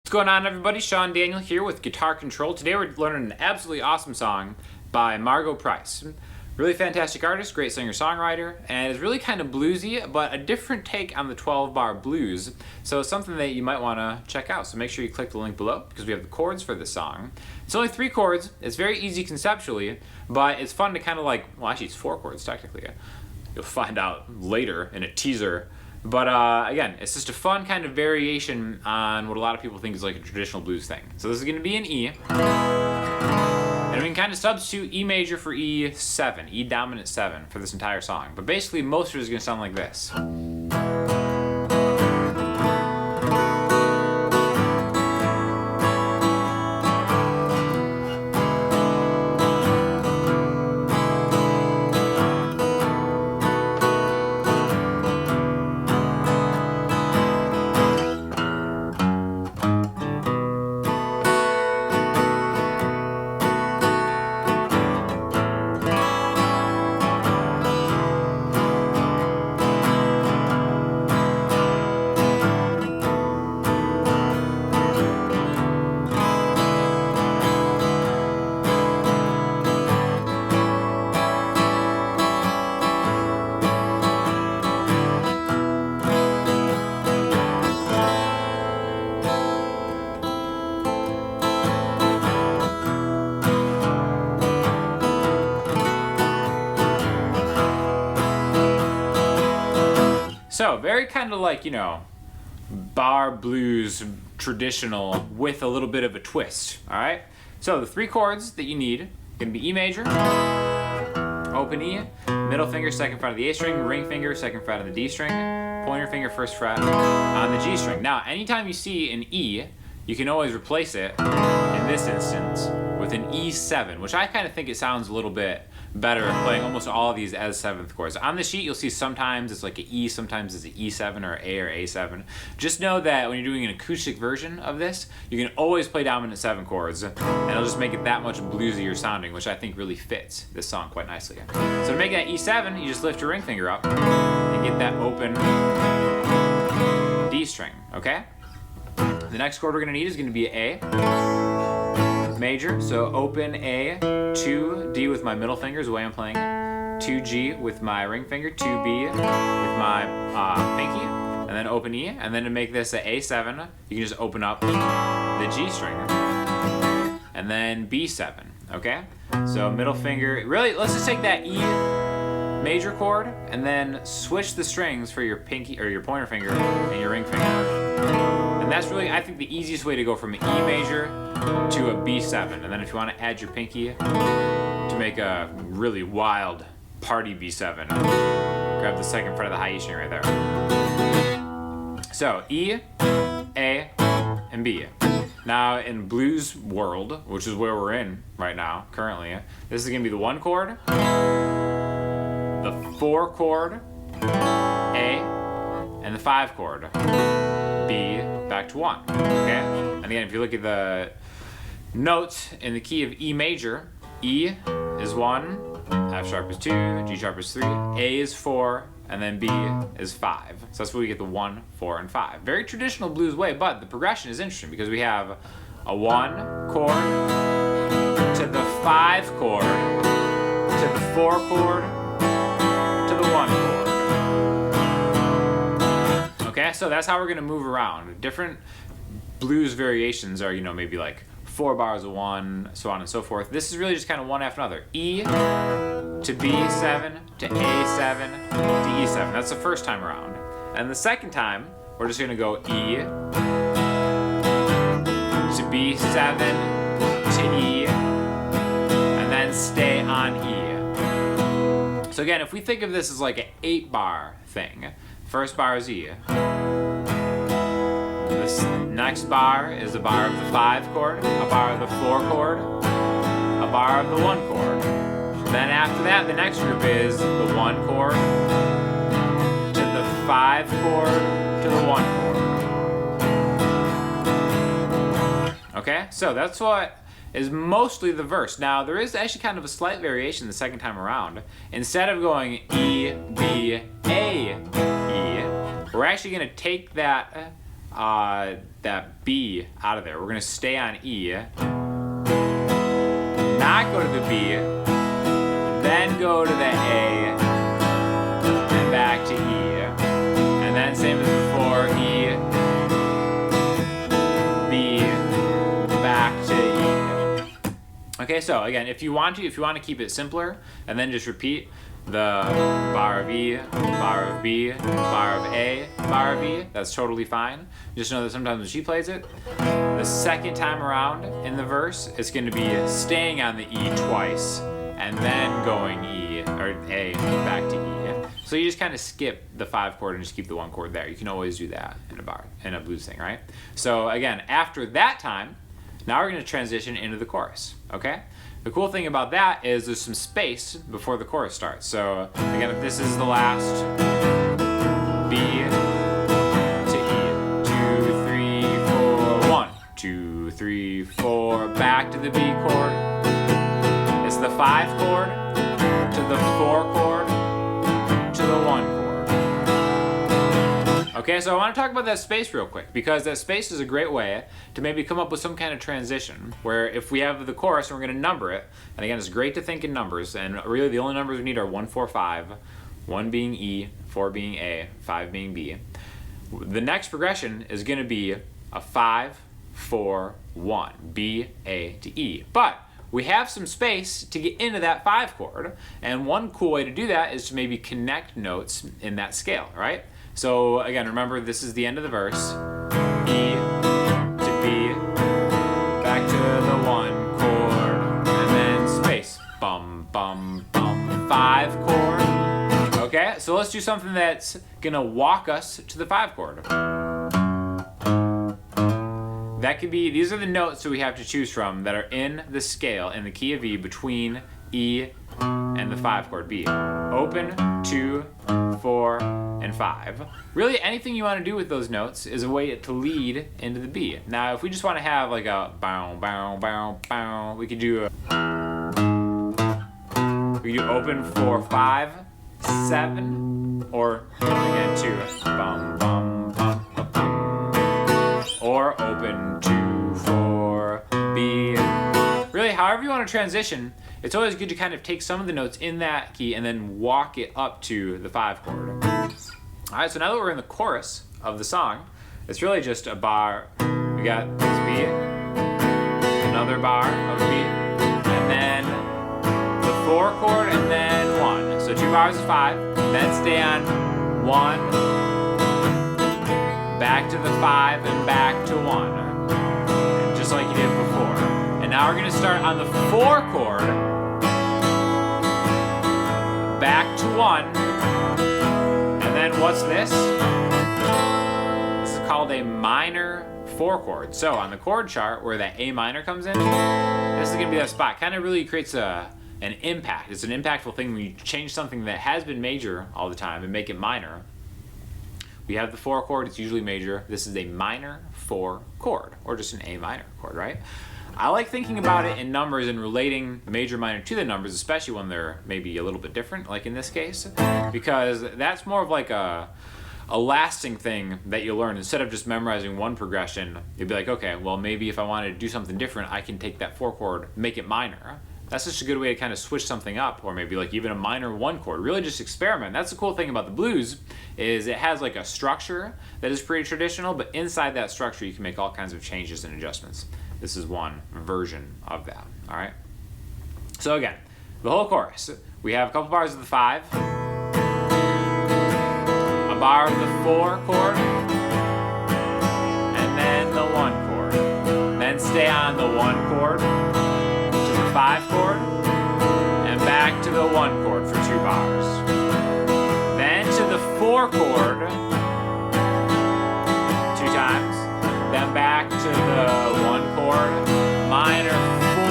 What's going on, everybody? Sean Daniel here with Guitar Control. Today we're learning an absolutely awesome song by Margo Price. Really fantastic artist, great singer-songwriter, and it's really kind of bluesy, but a different take on the 12-bar blues. So it's something that you might want to check out. So make sure you click the link below because we have the chords for this song. It's only 3 chords. It's very easy conceptually, but it's fun to kind of well, actually it's 4 chords technically. You'll find out later in a teaser. But again, it's just a fun kind of variation on what a lot of people think is like a traditional blues thing. So this is going to be an E. And we can kind of substitute E major for E7, E dominant 7 for this entire song. But basically most of it is going to sound like this. So, very kind of like, bar blues traditional with a little bit of a twist, alright? So, the 3 chords that you need are going to be E major, open E, middle finger, 2nd fret of the A string, ring finger, 2nd fret of the D string, pointer finger, 1st fret on the G string. Now, anytime you see an E, you can always replace it, in this instance, with an E7, which I kind of think it sounds a little bit better playing almost all of these as 7th chords. On the sheet, you'll see sometimes it's like an E, sometimes it's an E7 or A or A7. Just know that when you're doing an acoustic version of this, you can always play dominant 7 chords, and it'll just make it that much bluesier sounding, which I think really fits this song quite nicely. So to make that E7, you just lift your ring finger up and get that open D string, okay? The next chord we're going to need is going to be A major, so open A, 2 D with my middle finger is the way I'm playing it, 2 G with my ring finger, 2 B with my pinky, and then open E, and then to make this an A7, you can just open up the G string, and then B7, okay? So middle finger, really, let's just take that E major chord, and then switch the strings for your pinky, or your pointer finger, and your ring finger. And that's really, I think, the easiest way to go from an E major to a B7. And then if you want to add your pinky to make a really wild party B7, grab the 2nd fret of the high E string right there. So E, A, and B. Now in blues world, which is where we're in right now, currently, this is going to be the 1 chord, the 4 chord, A, and the 5 chord, B, back to 1, okay? And again, if you look at the notes in the key of E major, E is 1, F sharp is 2, G sharp is 3, A is 4, and then B is 5. So that's where we get the 1, 4, and 5. Very traditional blues way, but the progression is interesting because we have a 1 chord to the 5 chord to the 4 chord to the 1 chord. Okay, so that's how we're going to move around. Different blues variations are, maybe like 4 bars of 1, so on and so forth. This is really just kind of one after another. E to B7 to A7 to E7. That's the first time around. And the second time, we're just going to go E to B7 to E, and then stay on E. So again, if we think of this as like an 8-bar thing, first bar is E. This next bar is a bar of the 5 chord, a bar of the 4 chord, a bar of the 1 chord. Then after that, the next group is the 1 chord to the 5 chord to the 1 chord. Okay, so that's what is mostly the verse. Now, there is actually kind of a slight variation the second time around. Instead of going E, B, A, E, we're actually going to take that that B out of there. We're gonna stay on E, not go to the B, then go to the A, and back to E, and then same as before, E, B, back to E. Okay, so again, if you want to keep it simpler, and then just repeat the bar of E, bar of B, bar of A, bar of E, that's totally fine. Just know that sometimes when she plays it, the second time around in the verse, it's going to be staying on the E twice, and then going E, or A, back to E. So you just kind of skip the 5 chord and just keep the 1 chord there. You can always do that in a blues thing, right? So again, after that time, now we're going to transition into the chorus, okay? The cool thing about that is there's some space before the chorus starts. So again, if this is the last B to E, 2, 3, 4, 1, 2, 3, 4, back to the B chord. It's the 5 chord to the 4 chord to the 1 chord. Okay, so I want to talk about that space real quick, because that space is a great way to maybe come up with some kind of transition where if we have the chorus and we're going to number it, and again, it's great to think in numbers, and really the only numbers we need are 1, 4, 5, 1 being E, 4 being A, 5 being B. The next progression is going to be a 5, 4, 1, B, A to E. But we have some space to get into that 5 chord, and one cool way to do that is to maybe connect notes in that scale, right? So again, remember this is the end of the verse. E to B, back to the 1 chord, and then space. Bum, bum, bum, 5 chord. Okay, so let's do something that's gonna walk us to the 5 chord. That could be, these are the notes that we have to choose from that are in the scale, in the key of E, between E and the 5 chord B. Open, 2, 4, and 5. Really, anything you want to do with those notes is a way to lead into the B. Now, if we just want to have like a bow, bow, bow, bow, we could do open 4, 5, 7, or again 2, bum, bum, bum, bum, bum, or open 2, 4, B. Really, however you want to transition, it's always good to kind of take some of the notes in that key and then walk it up to the 5 chord. All right, so now that we're in the chorus of the song, it's really just a bar. We got this B, another bar of B, and then the 4 chord, and then 1. So 2 bars of 5, then stay on 1, back to the 5, and back to 1, just like you did before. And now we're gonna start on the 4 chord, back to 1, and then what's this? This is called a minor 4 chord. So on the chord chart where that A minor comes in, this is gonna be that spot. Kind of really creates an impact. It's an impactful thing when you change something that has been major all the time and make it minor. We have the 4 chord, it's usually major. This is a minor 4 chord, or just an A minor chord, right? I like thinking about it in numbers and relating major minor to the numbers, especially when they're maybe a little bit different, like in this case, because that's more of like a lasting thing that you learn. Instead of just memorizing one progression, you'd be like, okay, well maybe if I wanted to do something different, I can take that 4 chord, make it minor. That's just a good way to kind of switch something up, or maybe like even a minor 1 chord. Really just experiment. That's the cool thing about the blues, is it has like a structure that is pretty traditional, but inside that structure you can make all kinds of changes and adjustments. This is one version of that, all right? So again, the whole chorus. We have a couple bars of the 5, a bar of the 4 chord, and then the 1 chord. Then stay on the 1 chord, 5 chord, and back to the 1 chord for 2 bars. Then to the 4 chord 2 times, then back to the 1 chord, minor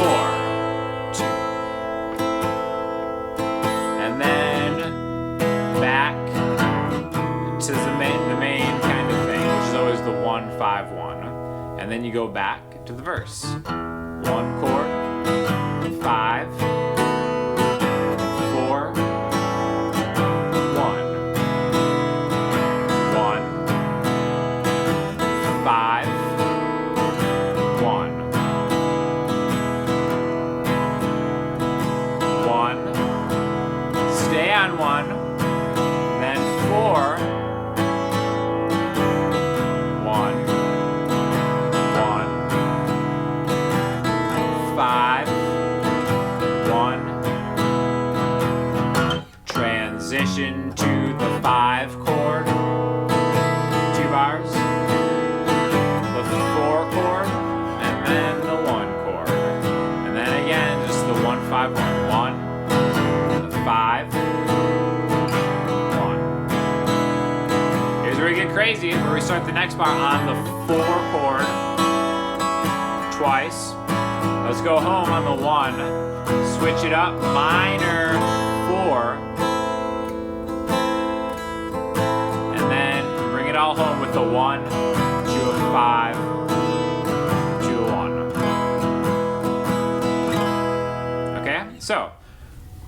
4, 2, and then back to the main kind of thing, which is always the 1, 5, 1, and then you go back to the verse. 1 chord, 5, 4, 1, 1, 1. 1. Stay on 1. Then 4. 1. 5. 1. Transition to the 5 chord. 2 bars. The 4 chord. And then the 1 chord. And then again, just the 1, 5, 1. 1. The 5. 1. Here's where we get crazy, where we start the next bar on the 4 chord. Twice. Let's go home on the 1. Switch it up. Minor 4. And then bring it all home with the 1, 2, 5, 2, 1. Okay? So,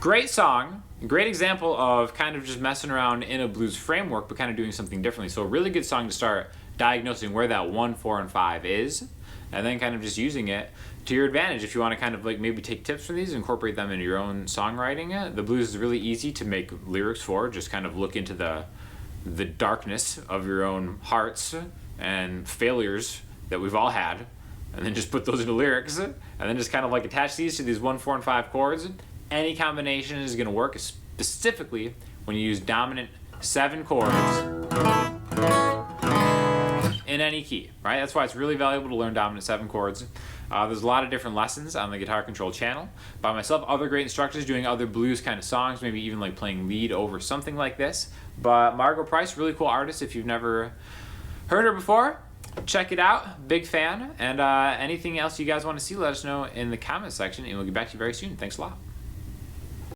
great song. Great example of kind of just messing around in a blues framework, but kind of doing something differently. So a really good song to start diagnosing where that 1, 4, and 5 is, and then kind of just using it to your advantage. If you want to kind of like maybe take tips from these and incorporate them into your own songwriting, the blues is really easy to make lyrics for. Just kind of look into the darkness of your own hearts and failures that we've all had, and then just put those into lyrics, and then just kind of like attach these to these 1, 4, and 5 chords. Any combination is going to work, specifically when you use dominant 7 chords in any key, right? That's why it's really valuable to learn dominant 7 chords. There's a lot of different lessons on the Guitar Control channel by myself, other great instructors doing other blues kind of songs, maybe even like playing lead over something like this. But Margo Price, really cool artist. If you've never heard her before, check it out. Big fan. And anything else you guys want to see, let us know in the comment section, and we'll get back to you very soon. Thanks a lot.